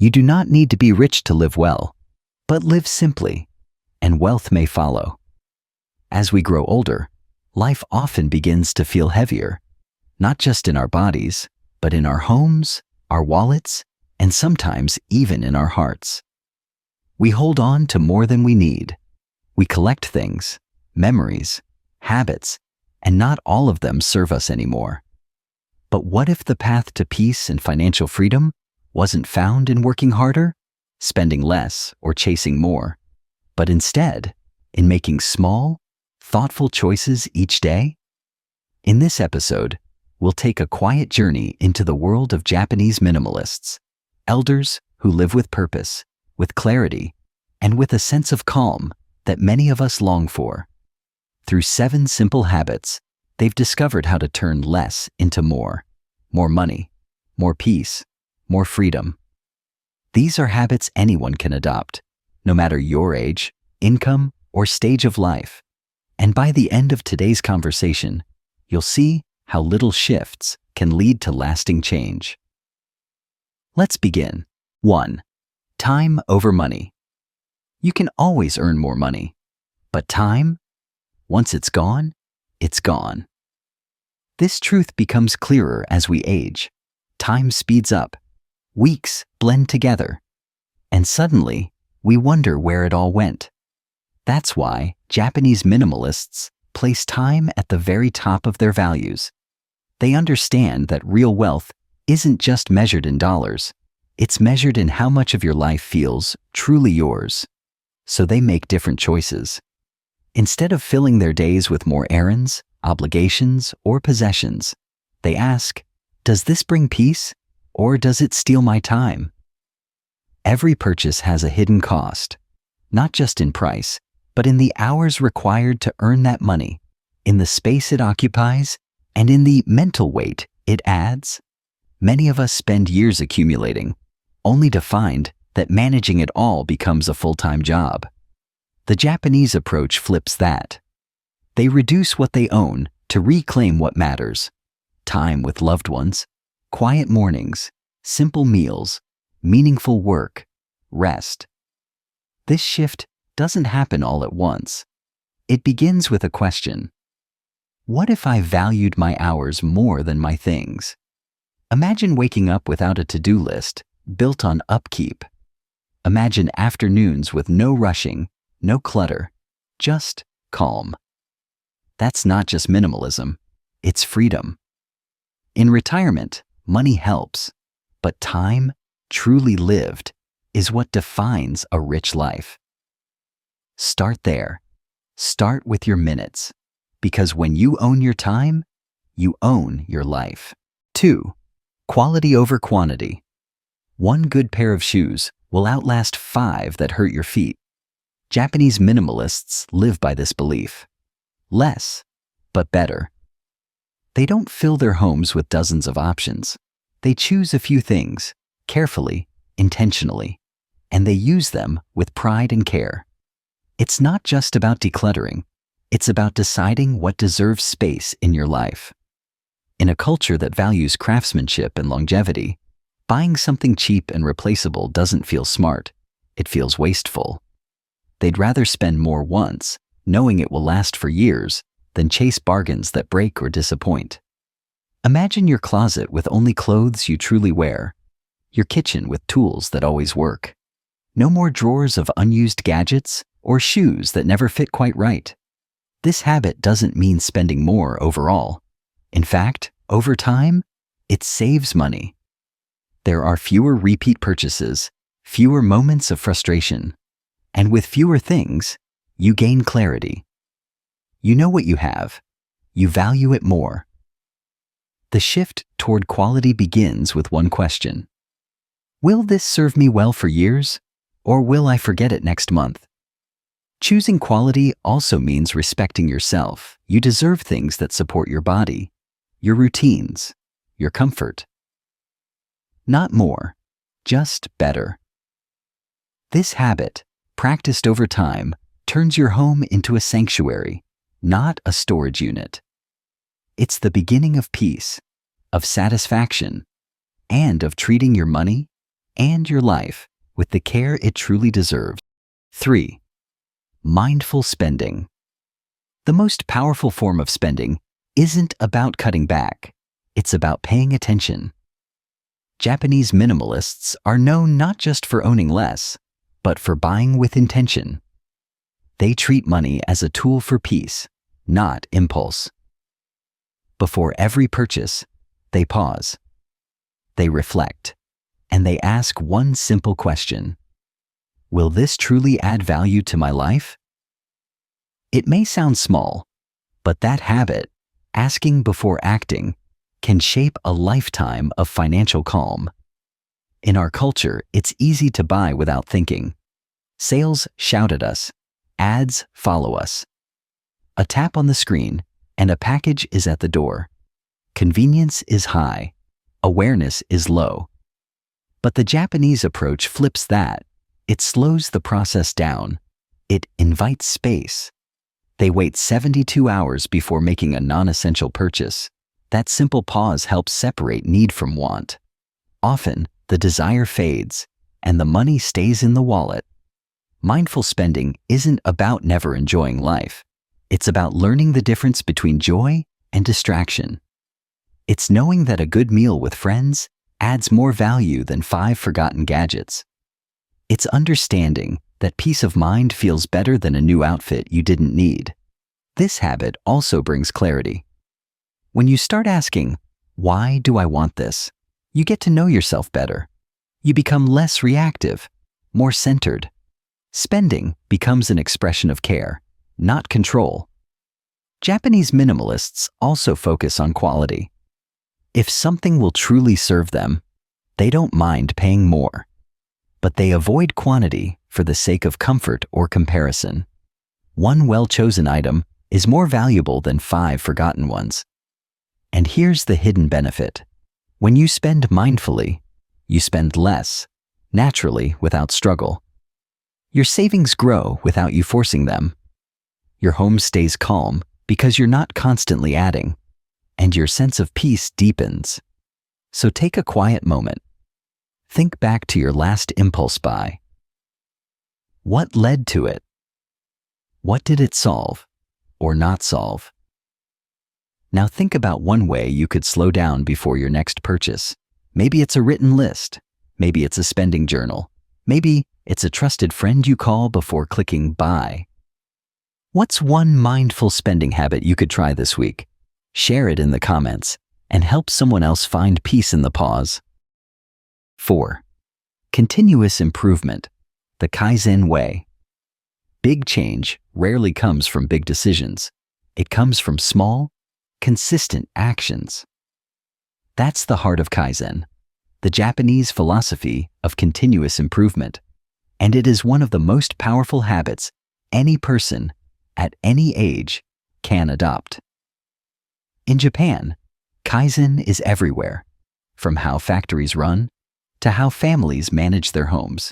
You do not need to be rich to live well, but live simply, and wealth may follow. As we grow older, life often begins to feel heavier, not just in our bodies, but in our homes, our wallets, and sometimes even in our hearts. We hold on to more than we need. We collect things, memories, habits, and not all of them serve us anymore. But what if the path to peace and financial freedom wasn't found in working harder, spending less, or chasing more, but instead in making small, thoughtful choices each day? In this episode, we'll take a quiet journey into the world of Japanese minimalists, elders who live with purpose, with clarity, and with a sense of calm that many of us long for. Through 7 simple habits, they've discovered how to turn less into more money, more peace, more freedom. These are habits anyone can adopt, no matter your age, income, or stage of life. And by the end of today's conversation, you'll see how little shifts can lead to lasting change. Let's begin. 1. Time over money. You can always earn more money, but time, once it's gone, it's gone. This truth becomes clearer as we age. Time speeds up, weeks blend together, and suddenly we wonder where it all went. That's why Japanese minimalists place time at the very top of their values. They understand that real wealth isn't just measured in dollars, it's measured in how much of your life feels truly yours. So they make different choices. Instead of filling their days with more errands, obligations, or possessions, they ask, does this bring peace, or does it steal my time? Every purchase has a hidden cost, not just in price, but in the hours required to earn that money, in the space it occupies, and in the mental weight it adds. Many of us spend years accumulating, only to find that managing it all becomes a full-time job. The Japanese approach flips that. They reduce what they own to reclaim what matters: time with loved ones, quiet mornings, simple meals, meaningful work, rest. This shift doesn't happen all at once. It begins with a question. What if I valued my hours more than my things? Imagine waking up without a to-do list built on upkeep. Imagine afternoons with no rushing, no clutter, just calm. That's not just minimalism, it's freedom. In retirement, money helps, but time, truly lived, is what defines a rich life. Start there. Start with your minutes, because when you own your time, you own your life. 2. Quality over quantity. One good pair of shoes will outlast 5 that hurt your feet. Japanese minimalists live by this belief. Less, but better. They don't fill their homes with dozens of options. They choose a few things, carefully, intentionally, and they use them with pride and care. It's not just about decluttering. It's about deciding what deserves space in your life. In a culture that values craftsmanship and longevity, buying something cheap and replaceable doesn't feel smart. It feels wasteful. They'd rather spend more once, knowing it will last for years, than chase bargains that break or disappoint. Imagine your closet with only clothes you truly wear, your kitchen with tools that always work. No more drawers of unused gadgets or shoes that never fit quite right. This habit doesn't mean spending more overall. In fact, over time, it saves money. There are fewer repeat purchases, fewer moments of frustration, and with fewer things, you gain clarity. You know what you have. You value it more. The shift toward quality begins with one question. Will this serve me well for years, or will I forget it next month? Choosing quality also means respecting yourself. You deserve things that support your body, your routines, your comfort. Not more, just better. This habit, practiced over time, turns your home into a sanctuary, not a storage unit. It's the beginning of peace, of satisfaction, and of treating your money and your life with the care it truly deserves. 3. Mindful spending. The most powerful form of spending isn't about cutting back. It's about paying attention. Japanese minimalists are known not just for owning less, but for buying with intention. They treat money as a tool for peace, not impulse. Before every purchase, they pause. They reflect, and they ask one simple question: will this truly add value to my life? It may sound small, but that habit, asking before acting, can shape a lifetime of financial calm. In our culture, it's easy to buy without thinking. Sales shout at us. Ads follow us. A tap on the screen, and a package is at the door. Convenience is high. Awareness is low. But the Japanese approach flips that. It slows the process down. It invites space. They wait 72 hours before making a non-essential purchase. That simple pause helps separate need from want. Often, the desire fades, and the money stays in the wallet. Mindful spending isn't about never enjoying life. It's about learning the difference between joy and distraction. It's knowing that a good meal with friends adds more value than 5 forgotten gadgets. It's understanding that peace of mind feels better than a new outfit you didn't need. This habit also brings clarity. When you start asking, "Why do I want this?" you get to know yourself better. You become less reactive, more centered. Spending becomes an expression of care, not control. Japanese minimalists also focus on quality. If something will truly serve them, they don't mind paying more. But they avoid quantity for the sake of comfort or comparison. One well-chosen item is more valuable than 5 forgotten ones. And here's the hidden benefit. When you spend mindfully, you spend less, naturally without struggle. Your savings grow without you forcing them. Your home stays calm because you're not constantly adding, and your sense of peace deepens. So take a quiet moment. Think back to your last impulse buy. What led to it? What did it solve or not solve? Now think about one way you could slow down before your next purchase. Maybe it's a written list. Maybe it's a spending journal. Maybe it's a trusted friend you call before clicking buy. What's one mindful spending habit you could try this week? Share it in the comments and help someone else find peace in the pause. 4. Continuous improvement, the Kaizen way. Big change rarely comes from big decisions. It comes from small, consistent actions. That's the heart of Kaizen, the Japanese philosophy of continuous improvement, and it is one of the most powerful habits any person, at any age, can adopt. In Japan, Kaizen is everywhere, from how factories run to how families manage their homes.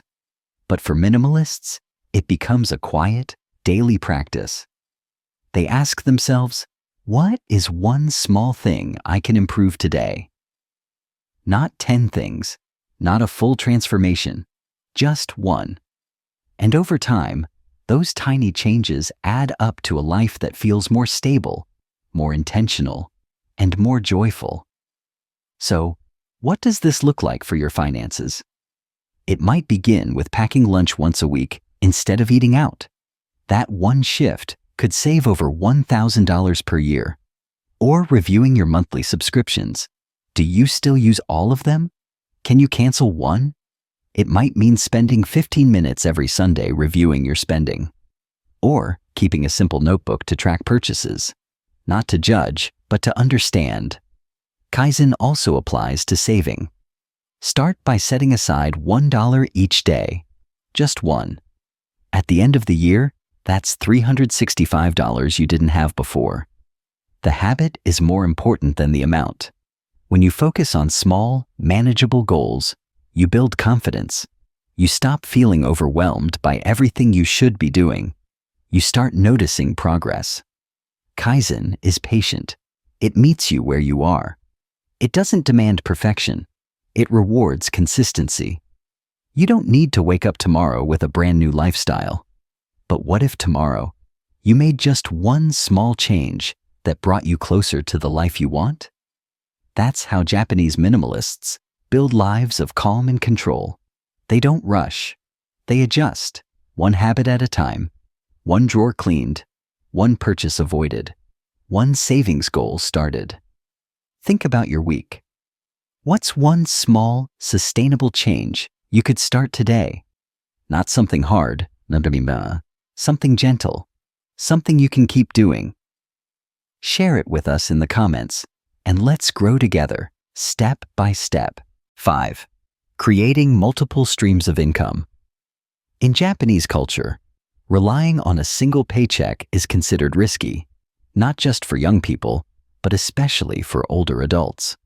But for minimalists, it becomes a quiet, daily practice. They ask themselves, what is one small thing I can improve today? Not 10 things, not a full transformation, just one. And over time, those tiny changes add up to a life that feels more stable, more intentional, and more joyful. So, what does this look like for your finances? It might begin with packing lunch once a week instead of eating out. That one shift could save over $1,000 per year. Or reviewing your monthly subscriptions. Do you still use all of them? Can you cancel one? It might mean spending 15 minutes every Sunday reviewing your spending. Or keeping a simple notebook to track purchases. Not to judge, but to understand. Kaizen also applies to saving. Start by setting aside $1 each day. Just one. At the end of the year, that's $365 you didn't have before. The habit is more important than the amount. When you focus on small, manageable goals, you build confidence. You stop feeling overwhelmed by everything you should be doing. You start noticing progress. Kaizen is patient. It meets you where you are. It doesn't demand perfection. It rewards consistency. You don't need to wake up tomorrow with a brand new lifestyle. But what if tomorrow you made just one small change that brought you closer to the life you want? That's how Japanese minimalists build lives of calm and control. They don't rush. They adjust, one habit at a time, one drawer cleaned, one purchase avoided, one savings goal started. Think about your week. What's one small, sustainable change you could start today? Not something hard, something gentle, something you can keep doing. Share it with us in the comments, and let's grow together, step by step. 5. Creating multiple streams of income. In Japanese culture, relying on a single paycheck is considered risky, not just for young people, but especially for older adults.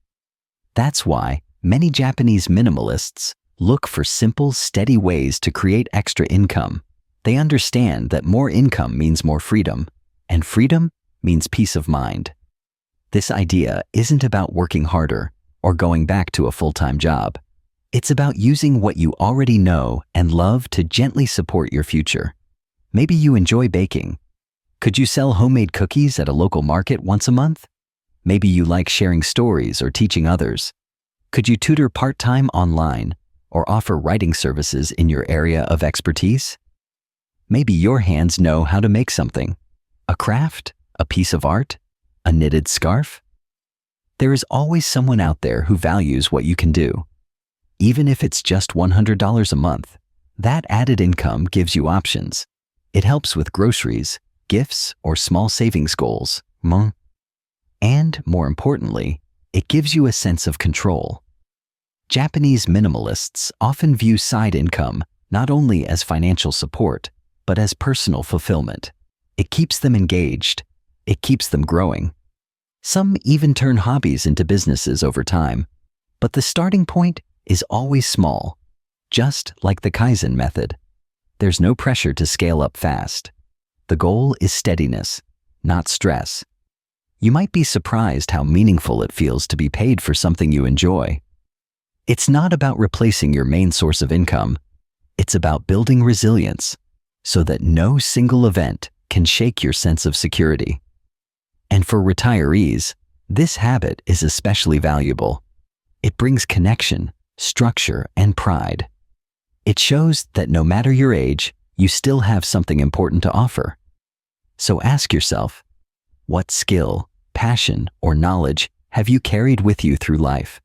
That's why many Japanese minimalists look for simple, steady ways to create extra income. They understand that more income means more freedom, and freedom means peace of mind. This idea isn't about working harder or going back to a full-time job. It's about using what you already know and love to gently support your future. Maybe you enjoy baking. Could you sell homemade cookies at a local market once a month? Maybe you like sharing stories or teaching others. Could you tutor part-time online or offer writing services in your area of expertise? Maybe your hands know how to make something. A craft, a piece of art, a knitted scarf. There is always someone out there who values what you can do. Even if it's just $100 a month, that added income gives you options. It helps with groceries, gifts, or small savings goals. And, more importantly, it gives you a sense of control. Japanese minimalists often view side income not only as financial support, but as personal fulfillment. It keeps them engaged. It keeps them growing. Some even turn hobbies into businesses over time. But the starting point is always small, just like the Kaizen method. There's no pressure to scale up fast. The goal is steadiness, not stress. You might be surprised how meaningful it feels to be paid for something you enjoy. It's not about replacing your main source of income. It's about building resilience so that no single event can shake your sense of security. And for retirees, this habit is especially valuable. It brings connection, structure, and pride. It shows that no matter your age, you still have something important to offer. So ask yourself, what skill, passion, or knowledge have you carried with you through life?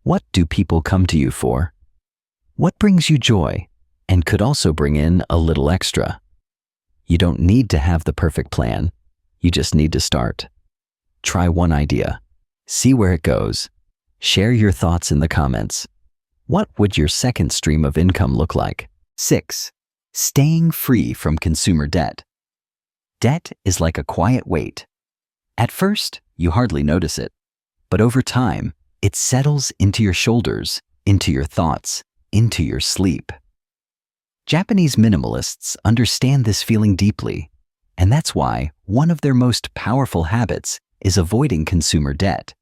What do people come to you for? What brings you joy and could also bring in a little extra? You don't need to have the perfect plan. You just need to start. Try one idea. See where it goes. Share your thoughts in the comments. What would your second stream of income look like? 6. Staying free from consumer debt. Debt is like a quiet weight. At first, you hardly notice it, but over time, it settles into your shoulders, into your thoughts, into your sleep. Japanese minimalists understand this feeling deeply, and that's why one of their most powerful habits is avoiding consumer debt,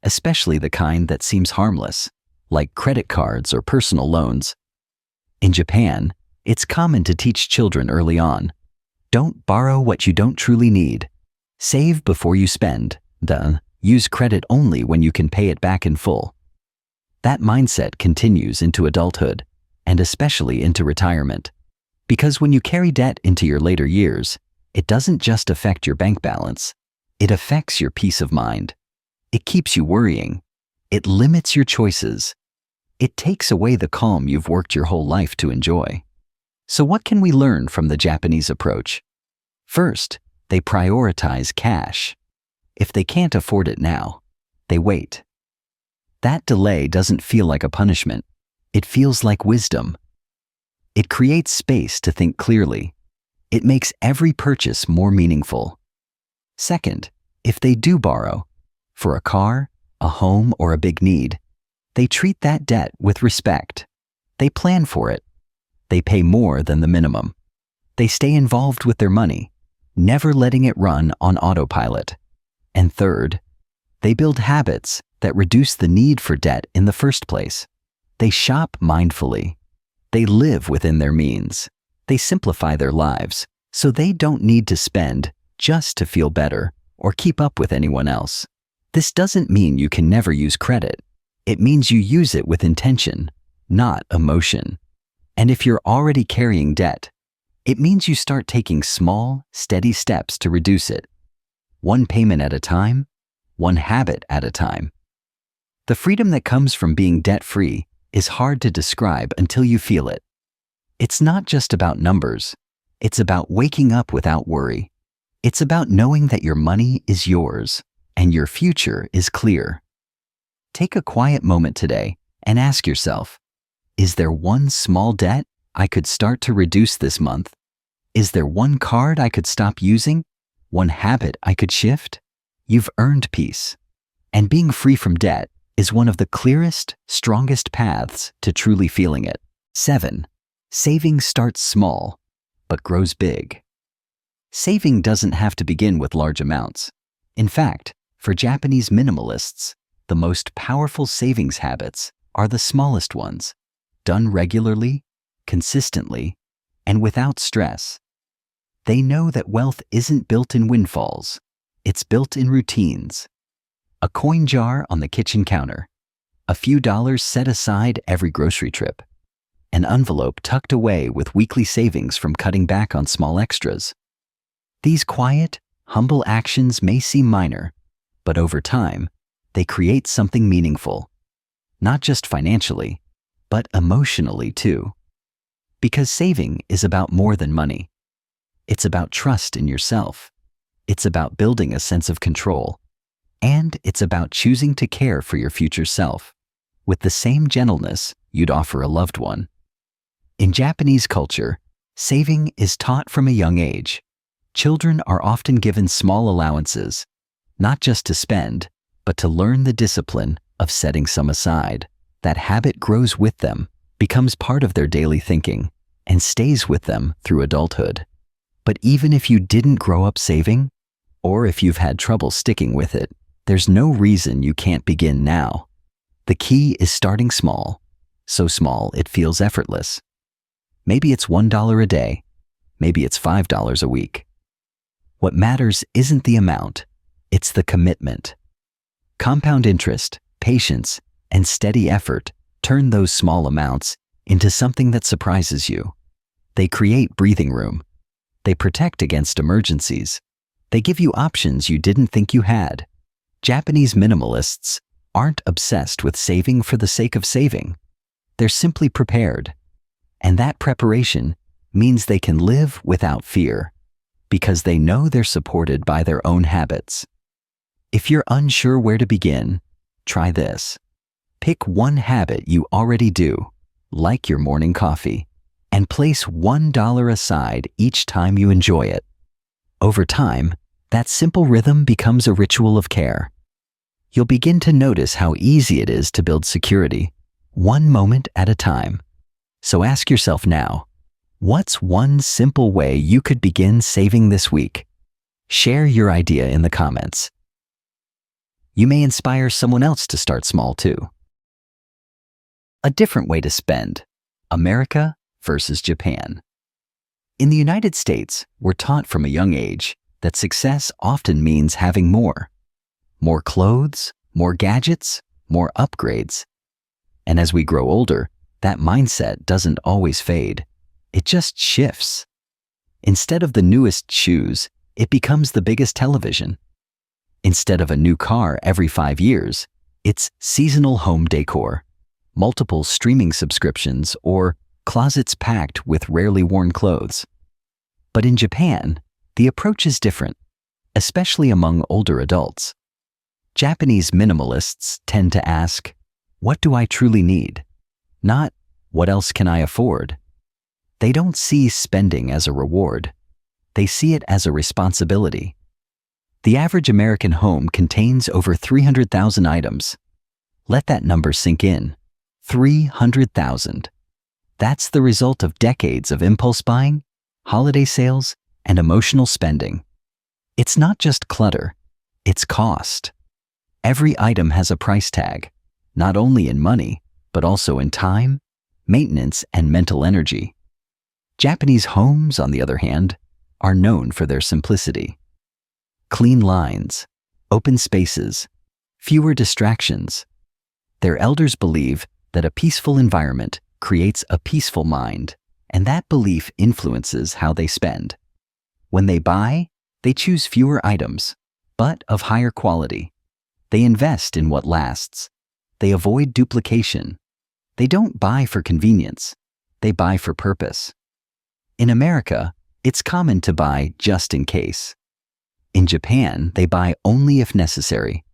especially the kind that seems harmless, like credit cards or personal loans. In Japan, it's common to teach children early on, don't borrow what you don't truly need. Save before you spend. Use credit only when you can pay it back in full. That mindset continues into adulthood, and especially into retirement. Because when you carry debt into your later years, it doesn't just affect your bank balance, it affects your peace of mind. It keeps you worrying. It limits your choices. It takes away the calm you've worked your whole life to enjoy. So what can we learn from the Japanese approach? First, they prioritize cash. If they can't afford it now, they wait. That delay doesn't feel like a punishment. It feels like wisdom. It creates space to think clearly. It makes every purchase more meaningful. Second, if they do borrow, for a car, a home, or a big need, they treat that debt with respect. They plan for it. They pay more than the minimum. They stay involved with their money, never letting it run on autopilot. And third, they build habits that reduce the need for debt in the first place. They shop mindfully. They live within their means. They simplify their lives, so they don't need to spend just to feel better or keep up with anyone else. This doesn't mean you can never use credit. It means you use it with intention, not emotion. And if you're already carrying debt, it means you start taking small, steady steps to reduce it. One payment at a time, one habit at a time. The freedom that comes from being debt-free is hard to describe until you feel it. It's not just about numbers. It's about waking up without worry. It's about knowing that your money is yours and your future is clear. Take a quiet moment today and ask yourself, is there one small debt I could start to reduce this month? Is there one card I could stop using? One habit I could shift? You've earned peace. And being free from debt is one of the clearest, strongest paths to truly feeling it. 7. Saving starts small, but grows big. Saving doesn't have to begin with large amounts. In fact, for Japanese minimalists, the most powerful savings habits are the smallest ones, done regularly, consistently, and without stress. They know that wealth isn't built in windfalls, it's built in routines. A coin jar on the kitchen counter, a few dollars set aside every grocery trip, an envelope tucked away with weekly savings from cutting back on small extras. These quiet, humble actions may seem minor, but over time, they create something meaningful. Not just financially, but emotionally too. Because saving is about more than money. It's about trust in yourself. It's about building a sense of control. And it's about choosing to care for your future self with the same gentleness you'd offer a loved one. In Japanese culture, saving is taught from a young age. Children are often given small allowances, not just to spend, but to learn the discipline of setting some aside. That habit grows with them, becomes part of their daily thinking, and stays with them through adulthood. But even if you didn't grow up saving, or if you've had trouble sticking with it, there's no reason you can't begin now. The key is starting small, so small it feels effortless. Maybe it's $1 a day, maybe it's $5 a week. What matters isn't the amount, it's the commitment. Compound interest, patience, and steady effort turn those small amounts into something that surprises you. They create breathing room. They protect against emergencies. They give you options you didn't think you had. Japanese minimalists aren't obsessed with saving for the sake of saving. They're simply prepared. And that preparation means they can live without fear, because they know they're supported by their own habits. If you're unsure where to begin, try this. Pick one habit you already do, like your morning coffee, and place $1 aside each time you enjoy it. Over time, that simple rhythm becomes a ritual of care. You'll begin to notice how easy it is to build security, one moment at a time. So ask yourself now, what's one simple way you could begin saving this week? Share your idea in the comments. You may inspire someone else to start small too. A different way to spend. America versus Japan. In the United States, we're taught from a young age that success often means having more. More clothes, more gadgets, more upgrades. And as we grow older, that mindset doesn't always fade. It just shifts. Instead of the newest shoes, it becomes the biggest television. Instead of a new car every 5 years, it's seasonal home decor, multiple streaming subscriptions, or closets packed with rarely worn clothes. But in Japan, the approach is different, especially among older adults. Japanese minimalists tend to ask, what do I truly need? Not, what else can I afford? They don't see spending as a reward. They see it as a responsibility. The average American home contains over 300,000 items. Let that number sink in. 300,000. That's the result of decades of impulse buying, holiday sales, and emotional spending. It's not just clutter, it's cost. Every item has a price tag, not only in money, but also in time, maintenance, and mental energy. Japanese homes, on the other hand, are known for their simplicity. Clean lines, open spaces, fewer distractions. Their elders believe that a peaceful environment creates a peaceful mind, and that belief influences how they spend. When they buy, they choose fewer items, but of higher quality. They invest in what lasts. They avoid duplication. They don't buy for convenience. They buy for purpose. In America, it's common to buy just in case. In Japan, they buy only if necessary.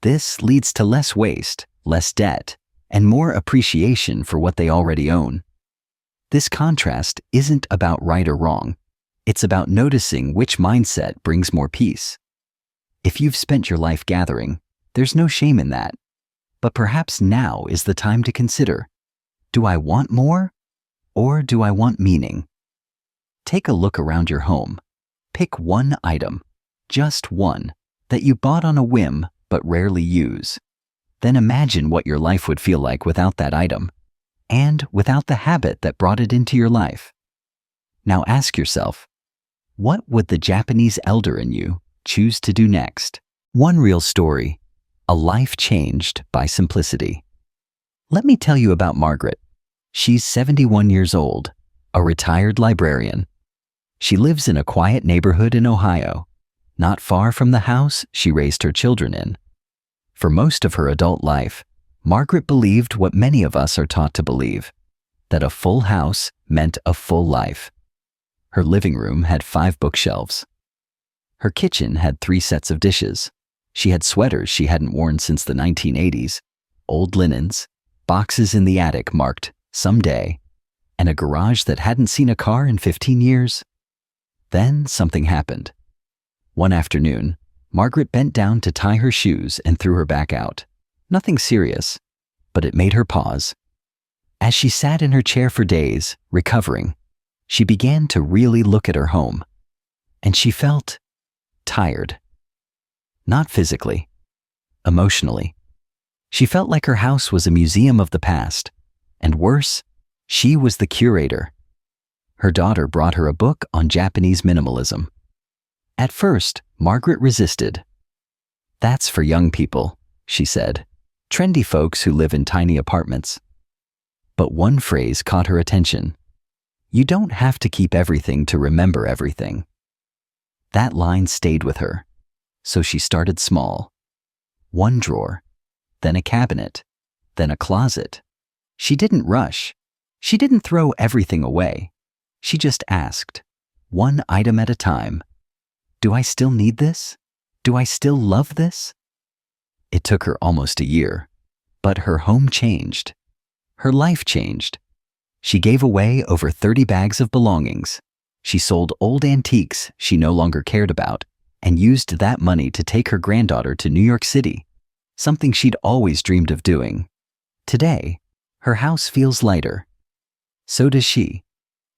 This leads to less waste, less debt, and more appreciation for what they already own. This contrast isn't about right or wrong. It's about noticing which mindset brings more peace. If you've spent your life gathering, there's no shame in that. But perhaps now is the time to consider, do I want more, or do I want meaning? Take a look around your home. Pick one item, just one, that you bought on a whim but rarely use. Then imagine what your life would feel like without that item, and without the habit that brought it into your life. Now ask yourself, what would the Japanese elder in you choose to do next? One real story, a life changed by simplicity. Let me tell you about Margaret. She's 71 years old, a retired librarian. She lives in a quiet neighborhood in Ohio, not far from the house she raised her children in. For most of her adult life, Margaret believed what many of us are taught to believe, that a full house meant a full life. Her living room had 5 bookshelves. Her kitchen had 3 sets of dishes. She had sweaters she hadn't worn since the 1980s, old linens, boxes in the attic marked someday, and a garage that hadn't seen a car in 15 years. Then something happened. One afternoon, Margaret bent down to tie her shoes and threw her back out. Nothing serious, but it made her pause. As she sat in her chair for days, recovering, she began to really look at her home, and she felt tired. Not physically, emotionally. She felt like her house was a museum of the past, and worse, she was the curator. Her daughter brought her a book on Japanese minimalism. At first, Margaret resisted. "That's for young people," she said, "trendy folks who live in tiny apartments." But one phrase caught her attention. "You don't have to keep everything to remember everything." That line stayed with her, so she started small. One drawer, then a cabinet, then a closet. She didn't rush. She didn't throw everything away. She just asked, one item at a time, "Do I still need this? Do I still love this?" It took her almost a year, but her home changed. Her life changed. She gave away over 30 bags of belongings. She sold old antiques she no longer cared about and used that money to take her granddaughter to New York City, something she'd always dreamed of doing. Today, her house feels lighter. So does she.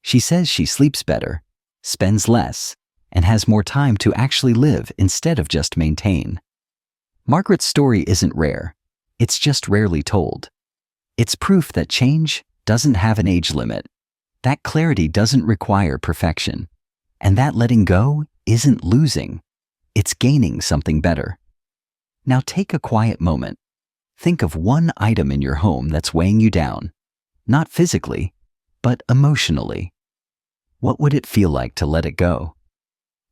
She says she sleeps better, spends less, and has more time to actually live instead of just maintain. Margaret's story isn't rare. It's just rarely told. It's proof that change doesn't have an age limit, that clarity doesn't require perfection, and that letting go isn't losing, it's gaining something better. Now take a quiet moment. Think of one item in your home that's weighing you down, not physically, but emotionally. What would it feel like to let it go?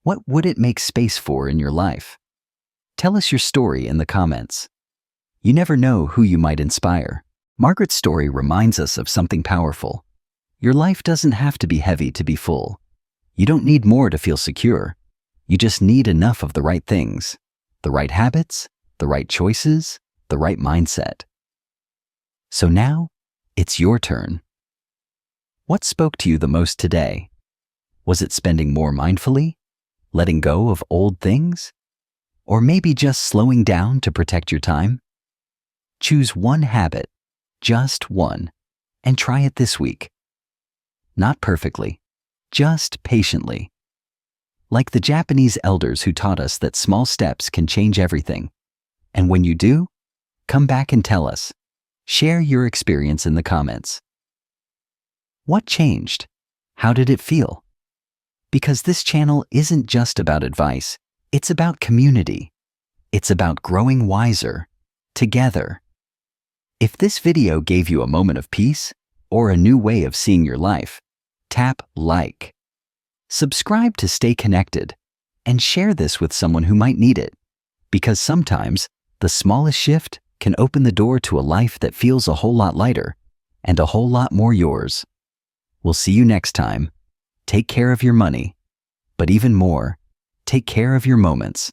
What would it make space for in your life? Tell us your story in the comments. You never know who you might inspire. Margaret's story reminds us of something powerful. Your life doesn't have to be heavy to be full. You don't need more to feel secure. You just need enough of the right things, the right habits, the right choices, the right mindset. So now, it's your turn. What spoke to you the most today? Was it spending more mindfully? Letting go of old things? Or maybe just slowing down to protect your time? Choose one habit, just one, and try it this week. Not perfectly, just patiently. Like the Japanese elders who taught us that small steps can change everything. And when you do, come back and tell us. Share your experience in the comments. What changed? How did it feel? Because this channel isn't just about advice, it's about community. It's about growing wiser, together. If this video gave you a moment of peace or a new way of seeing your life, tap like. Subscribe to stay connected and share this with someone who might need it, because sometimes the smallest shift can open the door to a life that feels a whole lot lighter and a whole lot more yours. We'll see you next time. Take care of your money, but even more, take care of your moments.